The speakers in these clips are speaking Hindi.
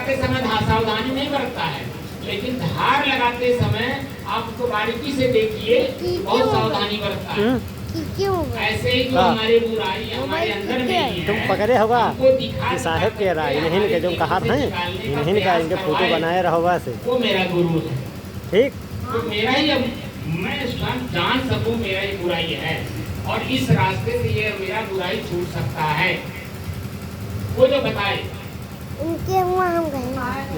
लगाते समय सावधानी नहीं बरतता है, लेकिन धार लगाते समय आप उसको बारीकी से देखिए, बहुत सावधानी बरतता है। ऐसे ही जो हमारे बुराई हमारे अंदर में है, तुम पकड़े होगा कि साहेब के रहा इन्हीं के जो कहा था इन्हीं का इनके फोटो बनाए रहोगा से, वो मेरा गुरु है। ठीक, तो मेरा ही अब मैं स्वयं जान सकूं मेरा ही बुराई है, और इस रास्ते से ये मेरा बुराई छूट सकता है, वो जो बताए उनके वहाँ हम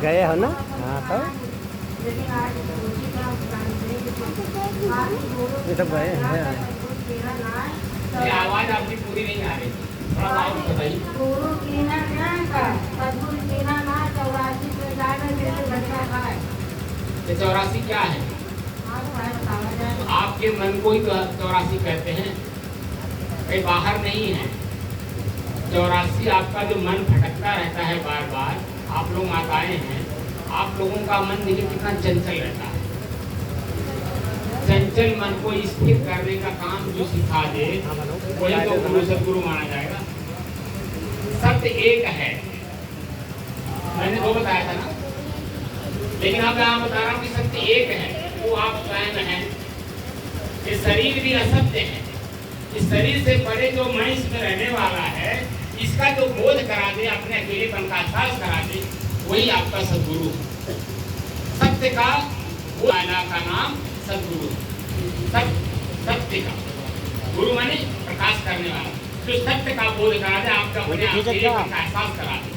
गए हो ना। हाँ तो ये सब गए हैं। ये आवाज आपकी पूरी नहीं आ रही, थोड़ा और बताइए। ये 84 क्या है? तो आपके मन को ही 84 कहते हैं, कहीं बाहर नहीं है। 84 आपका जो मन भटकता रहता है बार बार, आप लोग माताएं हैं, आप लोगों का मन देखिए कितना चंचल रहता है। चंचल मन को स्थिर करने का काम जो सिखा दे वही तो गुरु सदगुरु माना जाएगा। सत्य एक है, मैंने दो बताया था ना, लेकिन अब मैं बता रहा हूँ कि सत्य एक है, वो आप स्वयं हैं। ये शरीर भी असत्य है, इस शरीर से परे जो मैं इसमें रहने वाला है, इसका जो बोध करा दे, अपने अकेलेपन का एहसास करा दे, वही आपका सदगुरु है। सत्य का वो आला का नाम सदगुरु। सत्य का गुरु माने प्रकाश करने वाला, जो सत्य का बोध करा दे, आपका अपने अकेलेपन का एहसास करा दे,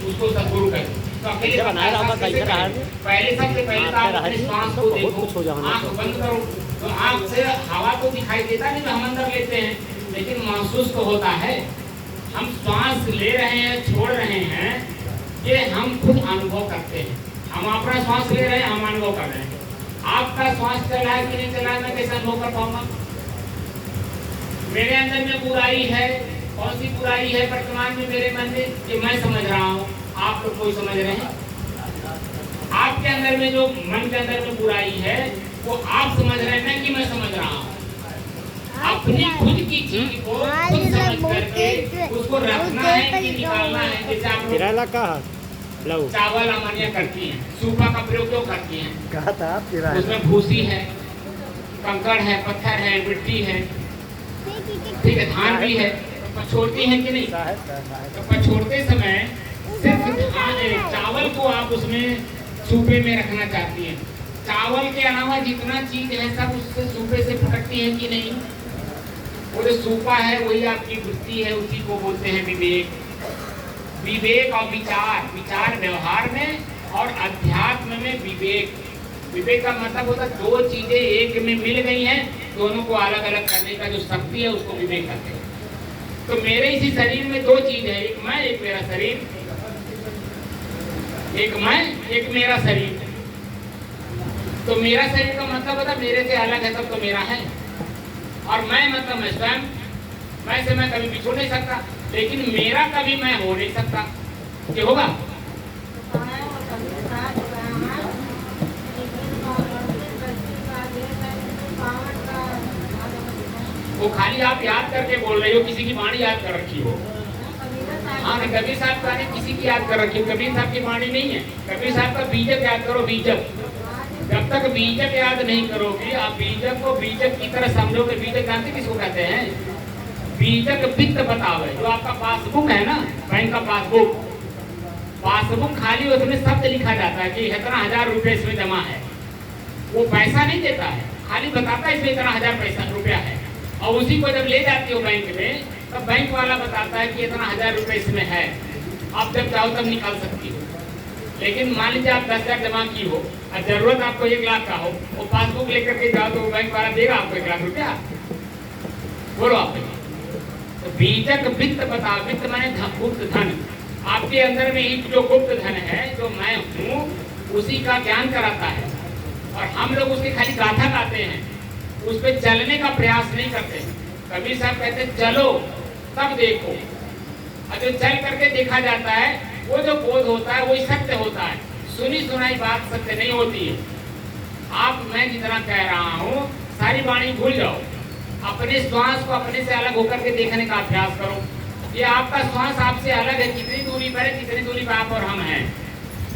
उसको सदगुरु कहते हैं। तो पहले सबसे पहले तो आप अपने श्वास को देखो, आंख बंद करो, तो आंख से हवा तो दिखाई देता नहीं, हम अंदर लेते हैं, लेकिन महसूस तो होता है। हम श्वास ले रहे हैं, छोड़ रहे हैं, ये हम खुद अनुभव करते हैं। हम अपना श्वास ले रहे हैं, हम अनुभव कर रहे हैं। आपका श्वास चल रहा है कि नहीं चल रहा है, मैं कैसे अनुभव कर पाऊंगा? मेरे अंदर में बुराई है, कौन सी बुराई है वर्तमान में मेरे मन में, ये मैं समझ रहा हूँ, आप लोग कोई समझ रहे हैं? आपके अंदर में जो मन के अंदर में बुराई है, वो आप समझ रहे हैं कि मैं समझ रहा हूँ? अपनी खुद की चीज को खुद समझ करके उसको रखना है कि निकालना है। जैसे आप लोग चावल अमनिया करती हैं, सूपा का प्रयोग क्यों करती हैं? कहा था आप उसमें भूसी है, कंकड़ है, पत्थर है, मिट्टी है, ठीक है, धान भी है, पछोड़ती है कि नहीं? तो पछोड़ते समय सिर्फ चावल को आप उसमें सूपे में रखना चाहती हैं। चावल के अलावा जितना चीज है सब उससे सूपे से फटकती है कि नहीं? वो जो सूपा है वही आपकी वृत्ति है, उसी को बोलते हैं विवेक। विवेक और विचार, विचार व्यवहार में और अध्यात्म में विवेक। विवेक का मतलब होता है दो चीजें एक में मिल गई हैं, दोनों को अलग अलग करने का जो शक्ति है उसको विवेक कहते हैं। तो मेरे इसी शरीर में दो चीज है, एक मैं, एक मेरा शरीर। एक मैं, एक मेरा शरीर। तो मेरा शरीर का मतलब होता मेरे से अलग है तब तो मेरा है, और मैं मतलब मैं स्वयं। मैं से मैं कभी बिछोड़ नहीं सकता, लेकिन मेरा कभी मैं हो नहीं सकता। ये होगा? वो खाली आप याद करके बोल रही हो, किसी की वाणी याद कर रखी हो। हाँ, कबीर साहब का नहीं, किसी की याद कर रखी हो। कबीर साहब की वाणी नहीं है, कबीर साहब का बीजक याद करो, बीजक। जब तक बीजक याद नहीं करोगे, आप बीजक को बीजक की तरह समझोगे। बीजक जानते किसको कहते हैं? बीजक वित्त बतावे। जो आपका पासबुक है ना, बैंक का पासबुक, पासबुक खाली उसमें शब्द लिखा जाता है कि इतना 1000 रुपये इसमें जमा है। वो पैसा नहीं देता है, खाली बताता है इसमें इतना 1000 रुपया है, और उसी को जब ले जाती हो बैंक में, तब बैंक वाला बताता है कि इतना 1000 रुपये इसमें है, आप जब चाहो तब निकाल सकती हो। लेकिन मान लीजिए आप 10,000 जमा की हो और जरूरत आपको 1 लाख का हो, वो पासबुक लेकर के जाओ तो बैंक वाला देगा आपको 1 लाख रुपया? बोलो आप। तो बीजक वित्त बता, वित्त माने गुप्त धन। आपके अंदर में ही जो गुप्त धन है, जो मैं हूँ, उसी का ज्ञान कराता है। और हम लोग उसकी खाली गाथा गाते हैं, उस पर चलने का प्रयास नहीं करते। कबीर साहब कहते हैं चलो तब देखो, और जो चल करके देखा जाता है वो जो बोध होता है वही सत्य होता है। सुनी सुनाई बात सत्य नहीं होती है। आप मैं जितना कह रहा हूँ सारी वाणी भूल जाओ, अपने श्वास को अपने से अलग होकर के देखने का अभ्यास करो। ये आपका श्वास आपसे अलग है, कितनी दूरी पर है, कितनी दूरी पर आप और हम हैं।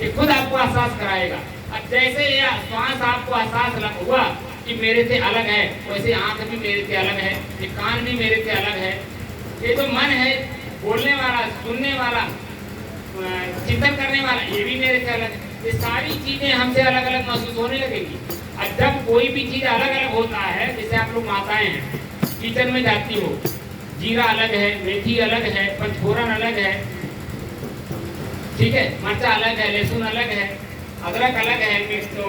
ये खुद आपको एहसास कराएगा। अब जैसे ये श्वास आपको एहसास हुआ कि मेरे से अलग है, वैसे आंख भी मेरे से अलग है, ये कान भी मेरे से अलग है, ये जो मन है बोलने वाला, सुनने वाला, चिंतन करने वाला, ये भी मेरे से अलग है। ये सारी चीजें हमसे अलग अलग महसूस होने लगेगी। और जब कोई भी चीज अलग अलग होता है, जैसे आप लोग माताएं हैं, किचन में जाती हो, जीरा अलग है, मेथी अलग है, पंचफोरन अलग है, ठीक है, मिर्चा अलग है, लहसुन अलग है, अदरक अलग है, मिर्च तो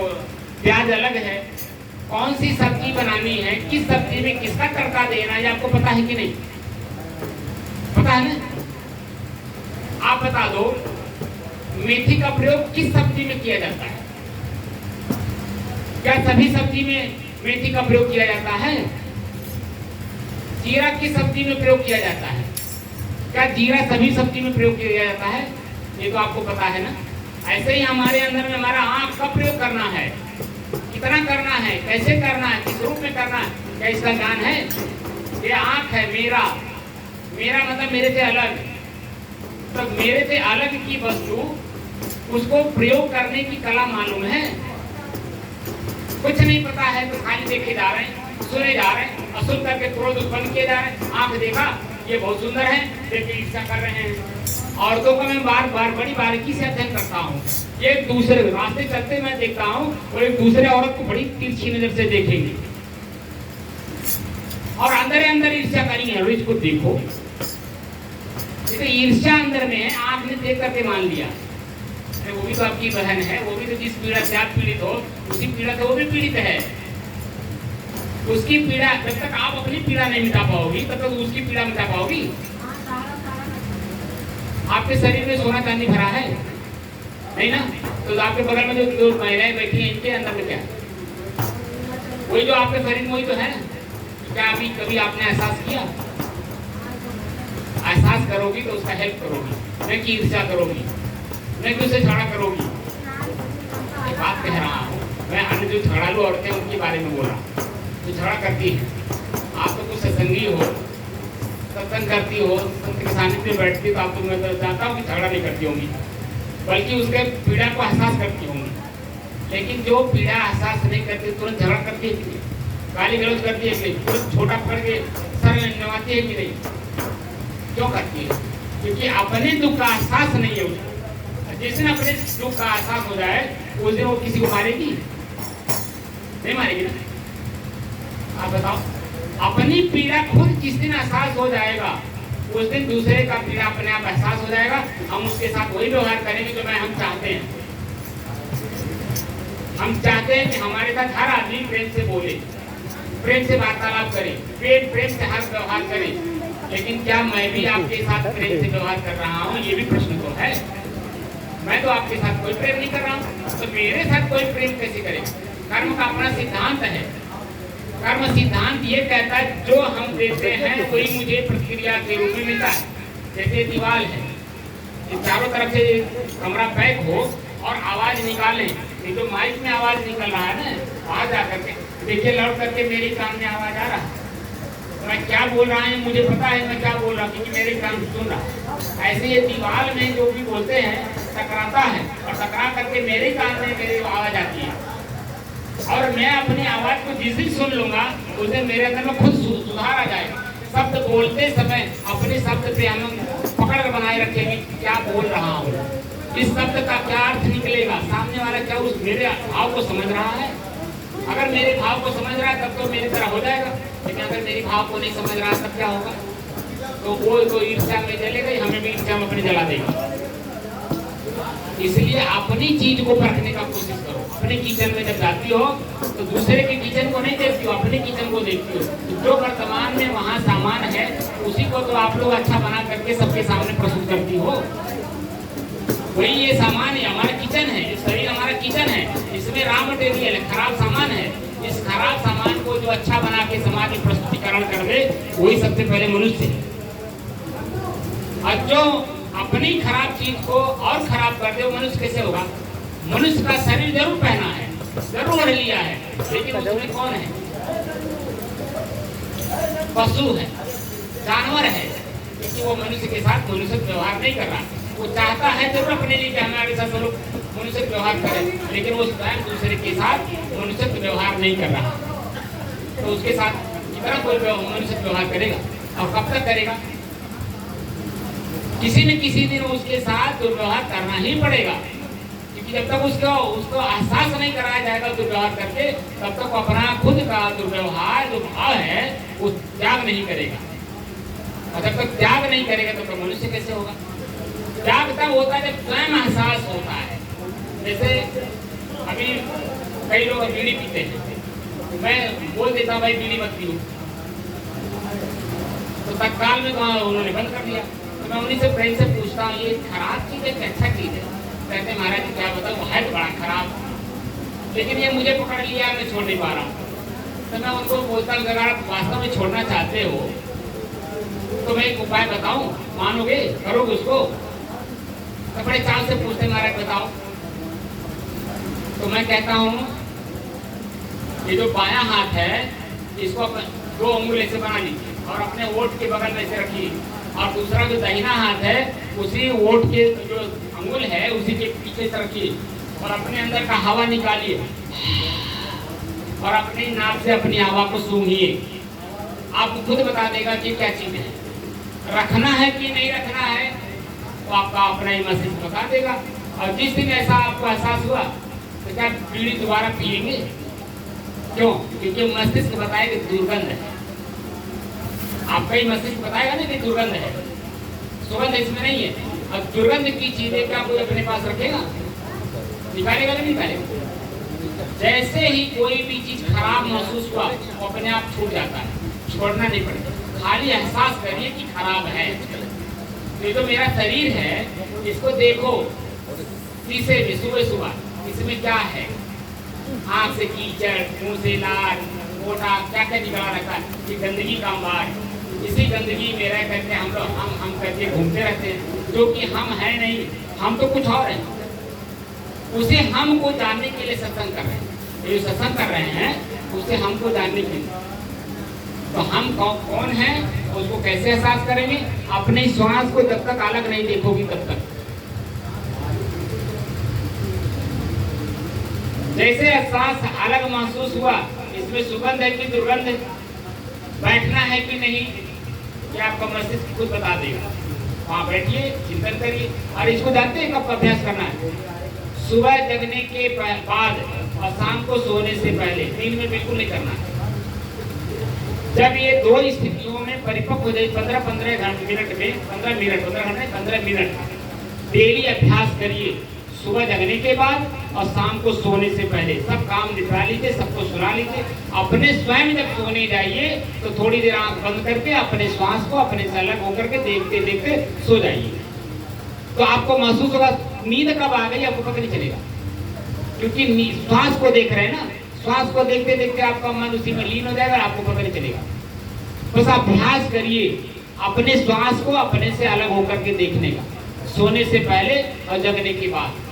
प्याज अलग है। कौन सी सब्जी बनानी है, किस सब्जी में किसका तड़का देना है, आपको पता है कि नहीं? पता है ना? आप बता दो, मेथी का प्रयोग किस सब्जी में किया जाता है? क्या सभी सब्जी में मेथी का प्रयोग किया जाता है? जीरा किस सब्जी में प्रयोग किया जाता है? क्या जीरा सभी सब्जी में प्रयोग किया जाता है? ये तो आपको पता है ना। ऐसे ही हमारे अंदर में हमारा आंख का प्रयोग करना है, कितना करना है, कैसे करना है, किस रूप में करना है, क्या इसका ज्ञान है? ये आंख है मेरा, मेरा मतलब मेरे से अलग। तो मेरे से अलग की वस्तु, उसको प्रयोग करने की कला मालूम है? कुछ नहीं पता है तो खाली देखे जा रहे हैं, सुने जा रहे हैं, और सुन करके क्रोध उत्पन्न किए जा रहे हैं। आंख देखा ये बहुत सुंदर है, देखिए ईर्ष्या कर रहे हैं। औरतों को मैं बार बार बड़ी बारीकी से अध्ययन करता हूँ। एक दूसरे रास्ते चलते मैं देखता हूँ और एक दूसरे औरत को बड़ी तिरछी नजर से देखेंगे और अंदर अंदर ईर्ष्या करेंगे। इसको देखो, तो ईर्ष्या अंदर में है, आपने देख करके मान लिया वो भी तो आपकी बहन है, वो भी तो जिस पीड़ा से आप पीड़ित हो, उसी पीड़ा से वो भी पीड़ित है। उसकी पीड़ा, जब तक आप अपनी पीड़ा नहीं मिटा पाओगी तब तक उसकी पीड़ा मिटा पाओगी? आपके शरीर में सोना चांदी भरा है नहीं ना? तो आपके बगल में जो महिलाएं बैठी हैं, इनके अंदर में क्या है? वही जो आपके शरीर में वही तो है ना। क्या अभी कभी आपने एहसास किया? एहसास करोगी तो उसका हेल्प करोगी, न कि ईर्ष्या करोगी, न कि उसे झगड़ा करोगी। ये बात कह रहा हूँ मैं, अन्य जो झगड़ालू औरतें उनके बारे में बोला, जो झगड़ा करती है। आप तो कुछ सत्संगी हो, सत्संग करती हो, संत के सानिध्य में बैठती, तो आप तो मैं तो जानता हूँ कि झगड़ा नहीं करती होंगी, बल्कि उसके पीड़ा को एहसास करती होंगी। लेकिन जो पीड़ा एहसास नहीं करती तुरंत झगड़ा करती है कि नहीं? गाली गलौज करती है कि नहीं? तुरंत छोटा पकड़ के सर नवाती है कि नहीं? क्यों करती है? क्योंकि अपने दुख का एहसास नहीं है उसको। जिस दिन अपने दुख का एहसास हो जाए उस दिन वो किसी को मारेगी नहीं? मारेगी ना? आप बताओ, अपनी पीड़ा खुद जिस दिन एहसास हो जाएगा उस दिन दूसरे का पीड़ा अपने आप एहसास हो जाएगा। हम उसके साथ वही व्यवहार करेंगे जो हम चाहते हैं। हम चाहते हैं कि हमारे साथ हर आदमी प्रेम से बोले, प्रेम से वार्तालाप करे, प्रेम से हर व्यवहार करे। लेकिन क्या मैं भी आपके साथ प्रेम से व्यवहार कर रहा हूँ? ये भी प्रश्न तो है। मैं तो आपके साथ कोई प्रेम नहीं कर रहा हूँ, तो मेरे साथ कोई प्रेम कैसे करे? कर्म का अपना सिद्धांत है। कर्म सिद्धांत ये कहता है जो हम देते हैं वही मुझे प्रतिक्रिया के रूप में मिलता है। जैसे दीवार है, चारों तरफ से कमरा पैक हो और आवाज निकालें, ये तो माइक में आवाज निकल रहा है ना, वहां जा करके देखिए लौट करके मेरे कान में आवाज आ रहा है। मैं क्या बोल रहा है मुझे पता है, मैं क्या बोल रहा हूँ क्योंकि मेरे कान सुन रहा। ऐसे ये दीवार में जो भी बोलते हैं टकराता है और टकरा करके मेरे कान में मेरी आवाज आती है और मैं अपनी आवाज को जिस दिन सुन लूंगा उस दिन मेरे अंदर में खुद सुधार आ जाएगा। शब्द बोलते समय अपने शब्द पे हम पकड़ कर बनाए रखेंगे क्या बोल रहा हूँ, इस शब्द का क्या अर्थ निकलेगा, सामने वाला क्या उस मेरे भाव को समझ रहा है। अगर मेरे भाव को समझ रहा है तब तो मेरी तरह हो जाएगा, लेकिन अगर मेरे भाव को नहीं समझ रहा तब क्या होगा? तो वो तो ईर्ष्या में जलेगा, हमें भी ईर्ष्या में अपने जला देगा। इसलिए अपनी चीज को परखने का कोशिश करो। अपने किचन में जब जाती हो तो दूसरे के किचन को नहीं देखती हो, अपने किचन को देखती हो। तो जो वर्तमान में वहाँ सामान है उसी को तो आप लोग अच्छा बना करके सबके सामने प्रस्तुत करती हो। वही ये सामान है, हमारा किचन है, शरीर हमारा किचन है, इसमें रॉ मटेरियल है, खराब सामान है। इस खराब सामान को जो अच्छा बना के समाज में प्रस्तुतिकरण कर दे वही सबसे पहले मनुष्य है। और जो अपनी खराब चीज को और खराब कर दे वो मनुष्य कैसे होगा? मनुष्य का शरीर जरूर पहना है, जरूर लिया है, लेकिन उसमें कौन है? पशु है, जानवर है, क्योंकि वो मनुष्य के साथ मनुष्य व्यवहार नहीं कर रहा। वो चाहता है जरूर अपने लिए कि हमारे साथ मनुष्य व्यवहार करे, लेकिन वो स्वयं दूसरे के साथ मनुष्य व्यवहार नहीं कर रहा, तो उसके साथ कितना कोई मनुष्य व्यवहार करेगा और कब तक करेगा? किसी न किसी दिन उसके साथ दुर्व्यवहार करना ही पड़ेगा, क्योंकि जब तक उसको एहसास नहीं कराया जाएगा दुर्व्यवहार करके, तब तक अपना खुद का दुर्व्यवहार जो भाव है वो त्याग नहीं करेगा। और जब तक त्याग नहीं करेगा तो मनुष्य कैसे होगा? त्याग तब होता है जब स्वयं एहसास होता है। जैसे अभी कई लोग बीड़ी पीते हैं, मैं बोल देता हूँ भाई बीड़ी मत पियो, तो तत्काल में तो उन्होंने बंद कर दिया। तो मैं उन्हीं से प्रेम से पूछता हूँ ये खराब चीज है कि अच्छा चीज है? कहते महाराज जी क्या बताऊँ, है तो बड़ा खराब, लेकिन ये मुझे पकड़ लिया, मैं छोड़ नहीं पा रहा हूँ। तो मैं उनको बोलता हूँ अगर आप वास्तव में छोड़ना चाहते हो तो मैं एक उपाय बताऊं, मानोगे, करोगे उसको? तो बड़े चाल से पूछते महाराज बताओ। तो मैं कहता हूं ये जो बायां हाथ है इसको 2 अंगुल ऐसे बना लीजिए और अपने ओठ के बगल में ऐसे रखिए, और दूसरा जो दाहिना हाथ है उसी ओठ के जो अंगुल है उसी के पीछे से रखिए और अपने अंदर का हवा निकालिए और अपनी नाक से अपनी हवा को सूंघिए। आपको खुद बता देगा कि क्या चीज है, रखना है कि नहीं रखना है, तो आपका अपना ही मस्तिष्क बता देगा। और जिस दिन ऐसा आपको एहसास हुआ तो क्या बीड़ी दोबारा पिएंगे? क्यों? क्योंकि मस्तिष्क बताएगा दुर्गंध है, आपका ही मस्तिष्क बताएगा ना कि दुर्गंध है, सुगंध इसमें नहीं है। अब दुर्गंध की चीजें क्या कोई अपने पास रखेगा? निकालेगा नहीं निकालेगा? जैसे ही कोई भी चीज खराब महसूस हुआ वो अपने आप छूट जाता है, छोड़ना नहीं पड़ेगा, खाली एहसास करिए कि खराब है। ये जो मेरा शरीर है इसको देखो, तीसरे भी सुबह इसमें क्या है, आँख से कीचड़, मुंह से लार, मोटा क्या क्या निकला रखा है, ये गंदगी का अंबार। इसी गंदगी में रह करके हम लोग हम करके घूमते रहते हैं, जो कि हम है नहीं, हम तो कुछ और हैं। उसे हमको जानने के लिए सत्संग कर रहे हैं, ये जो सत्संग कर रहे हैं उसे हमको जानने के लिए। तो हम कौन है, उसको कैसे एहसास करेंगे? अपने श्वास को जब तक अलग नहीं देखोगी तब तक। जैसे एहसास अलग महसूस हुआ, इसमें सुगंध है कि दुर्गंध है, बैठना है कि नहीं, ये आपका मस्तिष्क खुद बता देगा। वहाँ बैठिए, चिंतन करिए। और इसको जानते हैं कब अभ्यास करना है? सुबह जगने के बाद और शाम को सोने से पहले, दिन में बिल्कुल नहीं करना है। जब ये 2 स्थितियों में परिपक्व हो जाए 15-15 मिनट में 15 मिनट डेली अभ्यास करिए। सुबह जगने के बाद और शाम को सोने से पहले सब काम निपटा लीजिए, सबको सुना लीजिए। अपने स्वयं जब सोने जाइए तो थोड़ी देर आंख बंद करके अपने श्वास को अपने से अलग होकर के देखते देखते सो जाइए। तो आपको महसूस होगा नींद कब आ गई, आपको पता नहीं चलेगा, क्योंकि श्वास को देख रहे हैं ना। श्वास को देखते देखते आपका मन उसी में लीन हो जाएगा, आपको पता नहीं चलेगा। बस अभ्यास करिए अपने श्वास को अपने से अलग होकर के देखने का, सोने से पहले और जगने के बाद।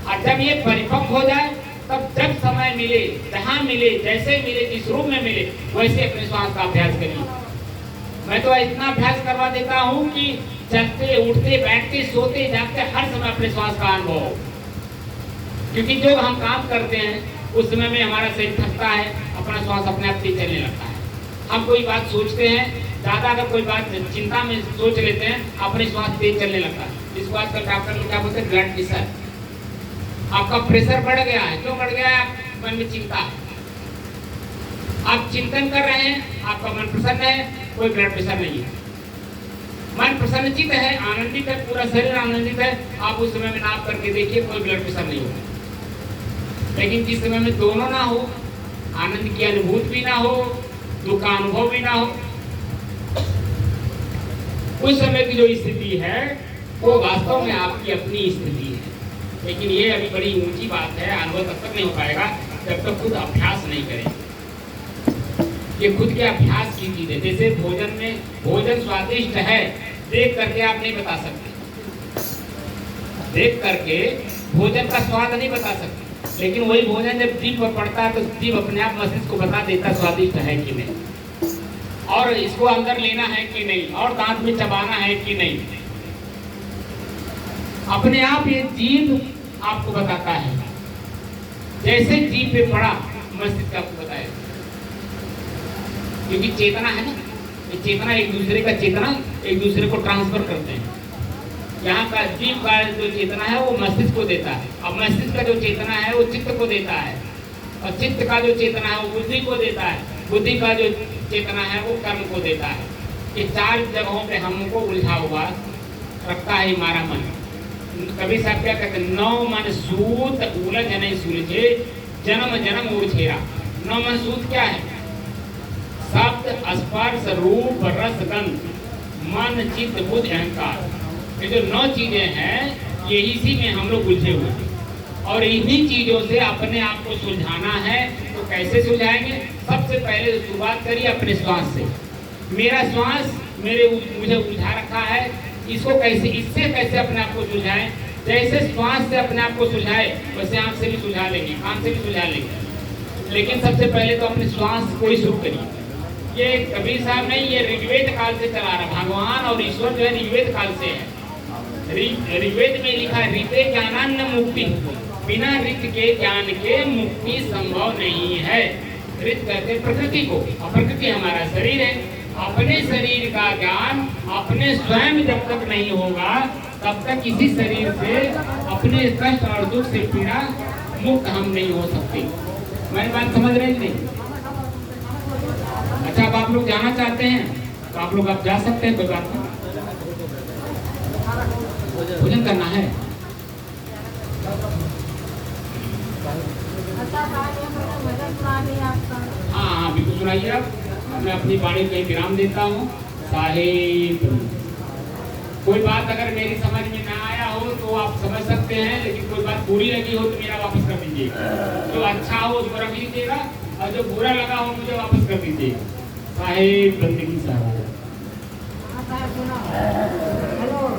और जब ये परिपक्व हो जाए तब जब समय मिले, जहाँ मिले, जैसे मिले, जिस रूप में मिले, वैसे अपने श्वास का अभ्यास करिए। मैं तो इतना अभ्यास करवा देता हूँ कि चलते उठते बैठते सोते जागते हर समय अपने श्वास का अनुभव हो। क्योंकि जो हम काम करते हैं उस समय में हमारा शरीर थकता है, अपना श्वास अपने आप तेज चलने लगता है। हम कोई बात सोचते हैं, ज्यादा अगर कोई बात चिंता में सोच लेते हैं, अपने श्वास तेज चलने लगता है। इसको आजकल डॉक्टर लोग क्या बोलते हैं, ब्लड प्रेशर। आपका प्रेशर बढ़ गया है, क्यों बढ़ गया है? मन में चिंता है, आप चिंतन कर रहे हैं, आपका मन प्रसन्न है, कोई ब्लड प्रेशर नहीं है। मन प्रसन्नचित है, आनंदित है, पूरा शरीर आनंदित है, आप उस समय में नाप करके देखिए, कोई ब्लड प्रेशर नहीं होगा। लेकिन जिस समय में दोनों ना हो, आनंद की अनुभूति भी ना हो, दुख का अनुभव भी ना हो, उस समय की जो स्थिति है वो वास्तव में आपकी अपनी स्थिति है। लेकिन ये अभी बड़ी ऊंची बात है, अनुभव तब तक नहीं हो पाएगा जब तक खुद अभ्यास नहीं करें। ये खुद के अभ्यास की चीज है। जैसे भोजन में, भोजन स्वादिष्ट है देख करके आप नहीं बता सकते, देख करके भोजन का स्वाद नहीं बता सकते। लेकिन वही भोजन जब जीभ पर पड़ता है तो जीभ अपने आप मस्तिष्क को बता देता है स्वादिष्ट है कि नहीं, और इसको अंदर लेना है कि नहीं, और दांत में चबाना है कि नहीं। अपने आप ये जीभ आपको बताता है। जैसे जीभ पे पड़ा मस्तिष्क आपको बताएगा, क्योंकि चेतना है ना, ये चेतना एक दूसरे का चेतना एक दूसरे को ट्रांसफर करते हैं। यहाँ का जीव का जो चेतना है वो मस्तिष्क को देता है, और मस्तिष्क का जो चेतना है वो चित्त को देता है, और चित्त का जो चेतना है वो बुद्धि को देता है, बुद्धि का जो चेतना है वो कर्म को देता है। ये चार जगहों पे हमको उलझा हुआ रखता है हमारा मन। कबीर साहब क्या कहते हैं, नौ मन सूत उलझ नहीं सुलझे, जन्म जन्म उछेरा। नौ मन सूत क्या है? शब्द, स्पर्श, रूप, रस, गंध, मन, चित्त, बुद्धि, अहंकार। ये जो 9 चीजें हैं ये इसी में हम लोग उलझे हुए हैं, और इन्हीं चीजों से अपने आप को सुलझाना है। तो कैसे सुलझाएंगे? सबसे पहले शुरुआत करिए अपने श्वास से। मेरा श्वास मुझे उलझा रखा है, इसको कैसे, इससे कैसे अपने आप को सुलझाएं? जैसे श्वास से अपने आप को सुलझाए वैसे आंख से भी सुलझा लेंगे, कान से भी सुलझा लेंगे, लेकिन सबसे पहले तो अपने श्वास को ही शुरू करिए। ये कबीर साहब नहीं, ये ऋग्वेद काल से चला रहा। भगवान और ईश्वर जो है ऋग्वेद काल से है। ऋग्वेद में लिखा है, ऋते ज्ञानान्न मुक्ति, बिना ऋत के ज्ञान के मुक्ति संभव नहीं है। ऋत कहते प्रकृति को, और प्रकृति हमारा शरीर है। अपने शरीर का ज्ञान अपने स्वयं जब तक नहीं होगा तब तक किसी शरीर से, अपने कष्ट और दुख से पीड़ा मुक्त हम नहीं हो सकते। मेरी बात समझ रहे नहीं? अच्छा, अब आप लोग जाना चाहते हैं तो आप लोग आप जा सकते हैं, कोई बात नहीं। भोजन करना है। हाँ, बिल्कुल सुनाइए। आप मैं अपनी वाणी को विराम देता हूँ। साहिब, कोई बात अगर मेरी समझ में ना आया हो तो आप समझ सकते हैं, लेकिन कोई बात बुरी लगी हो तो मेरा वापस कर दीजिएगा। जो अच्छा हो उसको रख लीजिएगा, और जो बुरा लगा हो मुझे वापस कर दीजिएगा। साहिब, बंदगी साहब।